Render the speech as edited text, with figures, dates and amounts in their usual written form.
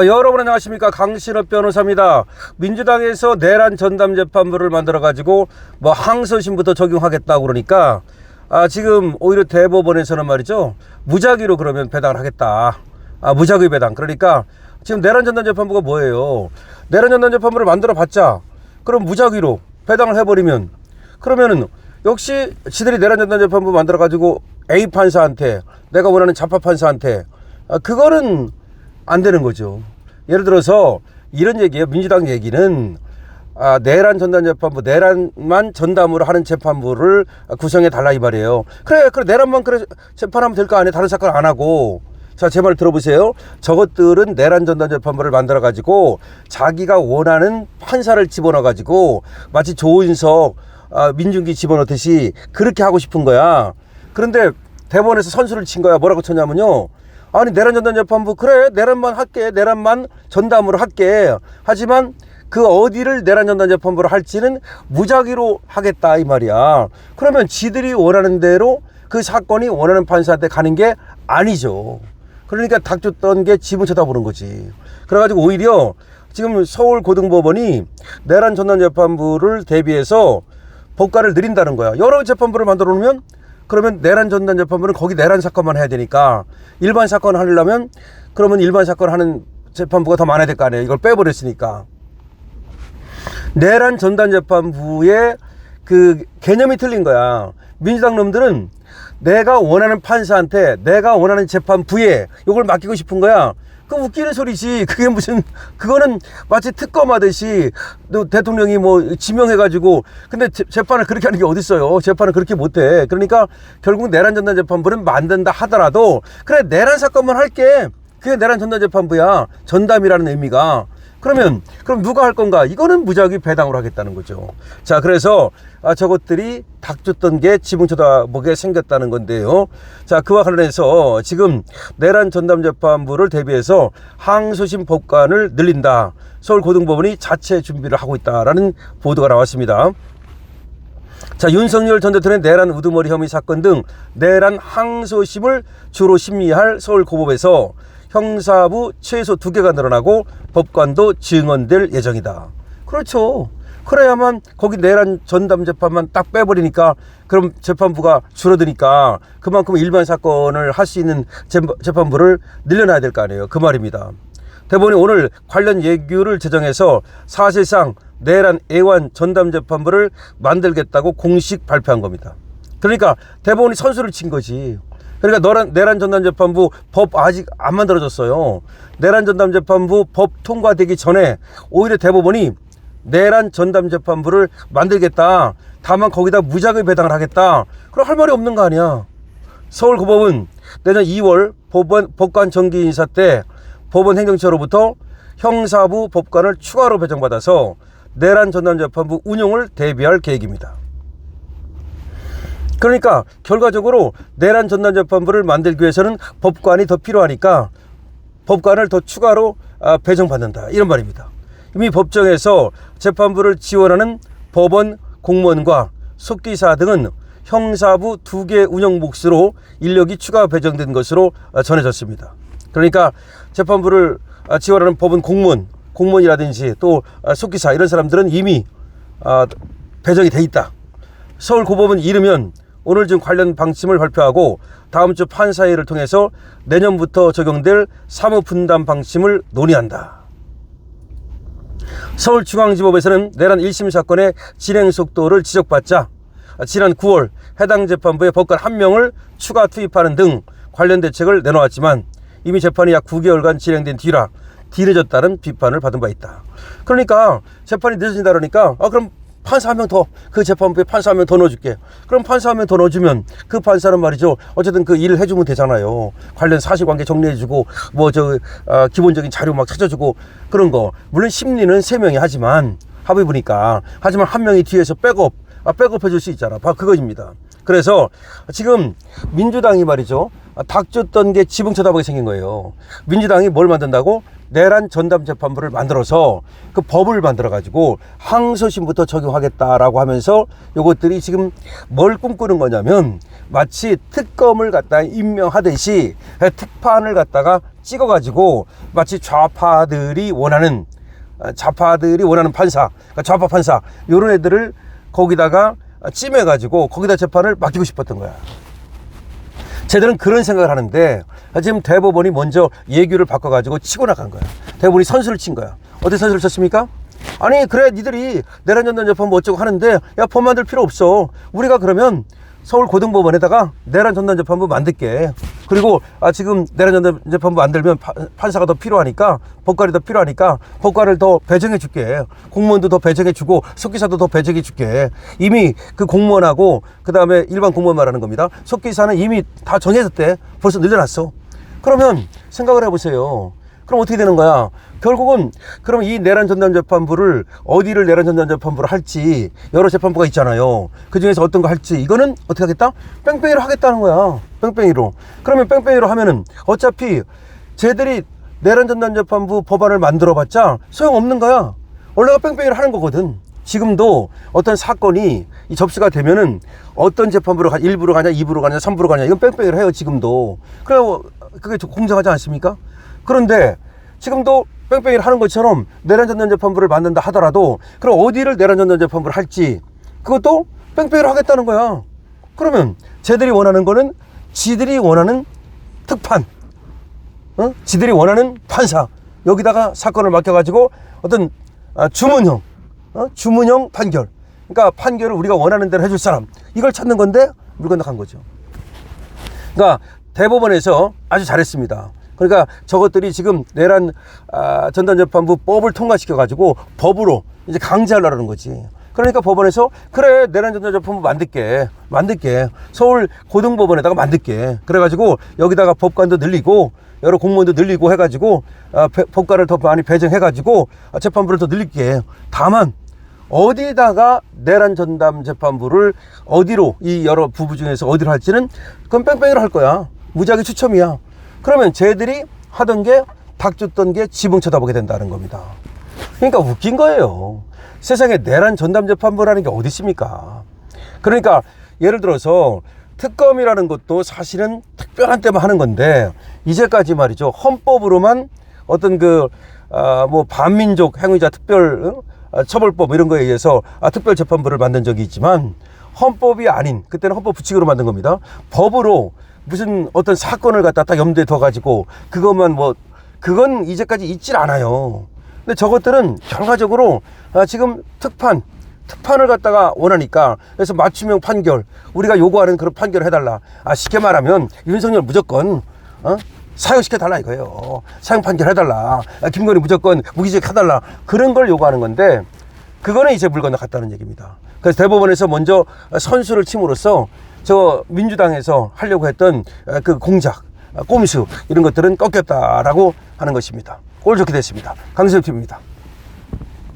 여러분 안녕하십니까, 강신업 변호사입니다. 민주당에서 내란 전담 재판부를 만들어 가지고 항소심부터 적용하겠다고 그러니까 지금 오히려 대법원에서는 말이죠, 무작위로 그러면 배당을 하겠다. 무작위 배당. 그러니까 지금 내란 전담 재판부가 뭐예요? 내란 전담 재판부를 만들어 봤자 그럼 무작위로 배당을 해버리면, 그러면은 역시 지들이 내란 전담 재판부 만들어 가지고 A 판사한테, 내가 원하는 자파 판사한테 그거는 안 되는 거죠. 예를 들어서 이런 얘기예요. 민주당 얘기는 내란 전담 재판부, 내란만 전담으로 하는 재판부를 구성해 달라 이 말이에요. 그래 내란만 재판하면 될 거 아니에요. 다른 사건 안 하고. 자, 제 말 들어보세요. 저것들은 내란 전담 재판부를 만들어 가지고 자기가 원하는 판사를 집어넣어 가지고 마치 조은석 민중기 집어넣듯이 그렇게 하고 싶은 거야. 그런데 대법원에서 선수를 친 거야. 뭐라고 쳤냐면요, 아니 내란 전담 재판부, 그래 내란만 할게, 내란만 전담으로 할게, 하지만 그 어디를 내란 전담 재판부로 할지는 무작위로 하겠다 이 말이야. 그러면 지들이 원하는 대로 그 사건이 원하는 판사한테 가는 게 아니죠. 그러니까 닥쳤던 게 지붕 쳐다보는 거지. 그래가지고 오히려 지금 서울고등법원이 내란 전담 재판부를 대비해서 법관을 늘린다는 거야. 여러 재판부를 만들어 놓으면 그러면 내란 전담 재판부는 거기 내란 사건만 해야 되니까, 일반 사건 하려면 그러면 일반 사건 하는 재판부가 더 많아야 될 거 아니에요. 이걸 빼버렸으니까. 내란 전담 재판부의 그 개념이 틀린 거야. 민주당 놈들은 내가 원하는 판사한테 내가 원하는 재판부에 이걸 맡기고 싶은 거야. 그 웃기는 소리지. 그게 무슨, 그거는 마치 특검하듯이 대통령이 지명해가지고, 근데 재판을 그렇게 하는 게 어딨어요. 재판을 그렇게 못해. 그러니까 결국 내란 전담 재판부를 만든다 하더라도 그래 내란 사건만 할게, 그게 내란 전담 재판부야. 전담이라는 의미가. 그럼 누가 할 건가? 이거는 무작위 배당으로 하겠다는 거죠. 자, 그래서 저것들이 닥쳤던 게 지붕 쳐다보게 생겼다는 건데요. 자, 그와 관련해서 지금 내란 전담 재판부를 대비해서 항소심 법관을 늘린다. 서울고등법원이 자체 준비를 하고 있다라는 보도가 나왔습니다. 자, 윤석열 전 대통령의 내란 우두머리 혐의 사건 등 내란 항소심을 주로 심리할 서울고법에서 형사부 최소 2개가 늘어나고 법관도 증언될 예정이다. 그렇죠. 그래야만 거기 내란 전담 재판만 딱 빼버리니까 그럼 재판부가 줄어드니까 그만큼 일반 사건을 할 수 있는 재판부를 늘려놔야 될 거 아니에요. 그 말입니다. 대법원이 오늘 관련 예규를 제정해서 사실상 내란 애완 전담 재판부를 만들겠다고 공식 발표한 겁니다. 그러니까 대법원이 선수를 친 거지. 그러니까 내란 전담 재판부 법 아직 안 만들어졌어요. 내란 전담 재판부 법 통과되기 전에 오히려 대법원이 내란 전담 재판부를 만들겠다, 다만 거기다 무작위 배당을 하겠다, 그럼 할 말이 없는 거 아니야. 서울고법은 내년 2월 법관 정기 인사 때 법원 행정처로부터 형사부 법관을 추가로 배정받아서 내란 전담 재판부 운용을 대비할 계획입니다. 그러니까 결과적으로 내란 전담 재판부를 만들기 위해서는 법관이 더 필요하니까 법관을 더 추가로 배정받는다, 이런 말입니다. 이미 법정에서 재판부를 지원하는 법원 공무원과 속기사 등은 형사부 2개 운영 몫으로 인력이 추가 배정된 것으로 전해졌습니다. 그러니까 재판부를 지원하는 법원 공무원이라든지 또 속기사 이런 사람들은 이미 배정이 돼 있다. 서울고법은 이르면 오늘 지금 관련 방침을 발표하고 다음 주 판사회의를 통해서 내년부터 적용될 사무분담 방침을 논의한다. 서울중앙지법에서는 내란 1심 사건의 진행 속도를 지적받자 지난 9월 해당 재판부에 법관 1명을 추가 투입하는 등 관련 대책을 내놓았지만 이미 재판이 약 9개월간 진행된 뒤라 뒤늦었다는 비판을 받은 바 있다. 그러니까 재판이 늦어진다 그러니까 그럼 판사 1명 더, 그 재판부에 판사 1명 더 넣어줄게. 그럼 판사 1명 더 넣어주면 그 판사는 말이죠, 어쨌든 그 일을 해주면 되잖아요. 관련 사실관계 정리해주고 기본적인 자료 막 찾아주고 그런 거. 물론 심리는 3명이 하지만 합의부니까, 하지만 1명이 뒤에서 백업해줄 수 있잖아. 그거입니다. 그래서 지금 민주당이 말이죠, 닥쳤던 게 지붕 쳐다보게 생긴 거예요. 민주당이 뭘 만든다고? 내란 전담 재판부를 만들어서 그 법을 만들어 가지고 항소심부터 적용하겠다라고 하면서 요것들이 지금 뭘 꿈꾸는 거냐면 마치 특검을 갖다 임명하듯이 특판을 갖다가 찍어 가지고 마치 좌파들이 원하는 판사, 그러니까 좌파 판사 요런 애들을 거기다가 찜해 가지고 거기다 재판을 맡기고 싶었던 거야. 쟤들은 그런 생각을 하는데 지금 대법원이 먼저 예규를 바꿔가지고 치고 나간 거야. 대법원이 선수를 친 거야. 어떻게 선수를 쳤습니까? 아니 그래 니들이 내란 전담 재판부 어쩌고 하는데 야 법 만들 필요 없어. 우리가 그러면 서울 고등법원에다가 내란 전담 재판부 만들게. 그리고 지금 내란 전담 재판부 만들면 판사가 더 필요하니까 법관이 더 필요하니까 법관을 더 배정해 줄게. 공무원도 더 배정해 주고 속기사도 더 배정해 줄게. 이미 그 공무원하고 그 다음에 일반 공무원 말하는 겁니다. 속기사는 이미 다 정해졌대. 벌써 늘려놨어. 그러면 생각을 해보세요. 그럼 어떻게 되는 거야? 결국은 그럼 이 내란 전담 재판부를 어디를 내란 전담 재판부를 할지 여러 재판부가 있잖아요. 그 중에서 어떤 거 할지 이거는 어떻게 하겠다? 뺑뺑이로 하겠다는 거야. 뺑뺑이로. 그러면 뺑뺑이로 하면은 어차피 쟤들이 내란 전담 재판부 법안을 만들어봤자 소용없는 거야. 원래가 뺑뺑이로 하는 거거든. 지금도 어떤 사건이 이 접수가 되면은 어떤 재판부로 가, 1부로 가냐, 2부로 가냐, 3부로 가냐 이건 뺑뺑이로 해요. 지금도. 그래 그게 공정하지 않습니까? 그런데 지금도 뺑뺑이를 하는 것처럼 내란 전담 재판부를 만든다 하더라도 그럼 어디를 내란 전담 재판부를 할지 그것도 뺑뺑이로 하겠다는 거야. 그러면 쟤들이 원하는 거는 지들이 원하는 특판, 지들이 원하는 판사 여기다가 사건을 맡겨가지고 어떤 주문형 판결, 그러니까 판결을 우리가 원하는 대로 해줄 사람 이걸 찾는 건데 물 건너간 거죠. 그러니까 대법원에서 아주 잘했습니다. 그러니까 저것들이 지금 내란 전담재판부 법을 통과시켜 가지고 법으로 이제 강제하려는 거지. 그러니까 법원에서 그래 내란 전담재판부 만들게 서울 고등법원에다가 만들게 그래가지고 여기다가 법관도 늘리고 여러 공무원도 늘리고 해가지고 법관을 더 많이 배정해가지고 재판부를 더 늘릴게. 다만 어디다가 내란 전담 재판부를 어디로 이 여러 부부 중에서 어디로 할지는 그건 뺑뺑이로 할 거야. 무지하게 추첨이야. 그러면 쟤들이 하던 게 닭 줬던 게 지붕 쳐다보게 된다는 겁니다. 그러니까 웃긴 거예요. 세상에 내란 전담 재판부라는 게 어디 있습니까? 그러니까 예를 들어서 특검이라는 것도 사실은 특별한 때만 하는 건데 이제까지 말이죠. 헌법으로만 어떤 뭐 반민족 행위자 특별 처벌법 이런 거에 의해서 특별 재판부를 만든 적이 있지만 헌법이 아닌 그때는 헌법 부칙으로 만든 겁니다. 법으로 무슨 어떤 사건을 갖다 딱 염두에 둬가지고 그건 이제까지 있질 않아요. 근데 저것들은 결과적으로 지금 특판을 갖다가 원하니까 그래서 맞춤형 판결 우리가 요구하는 그런 판결을 해달라. 쉽게 말하면 윤석열 무조건 사형시켜달라 이거예요. 사형 판결 해달라. 김건희 무조건 무기징역 해달라. 그런 걸 요구하는 건데 그거는 이제 물 건너갔다는 얘기입니다. 그래서 대법원에서 먼저 선수를 침으로써 저 민주당에서 하려고 했던 그 공작, 꼼수 이런 것들은 꺾였다라고 하는 것입니다. 오늘 좋게 됐습니다. 강세혁 TV입니다.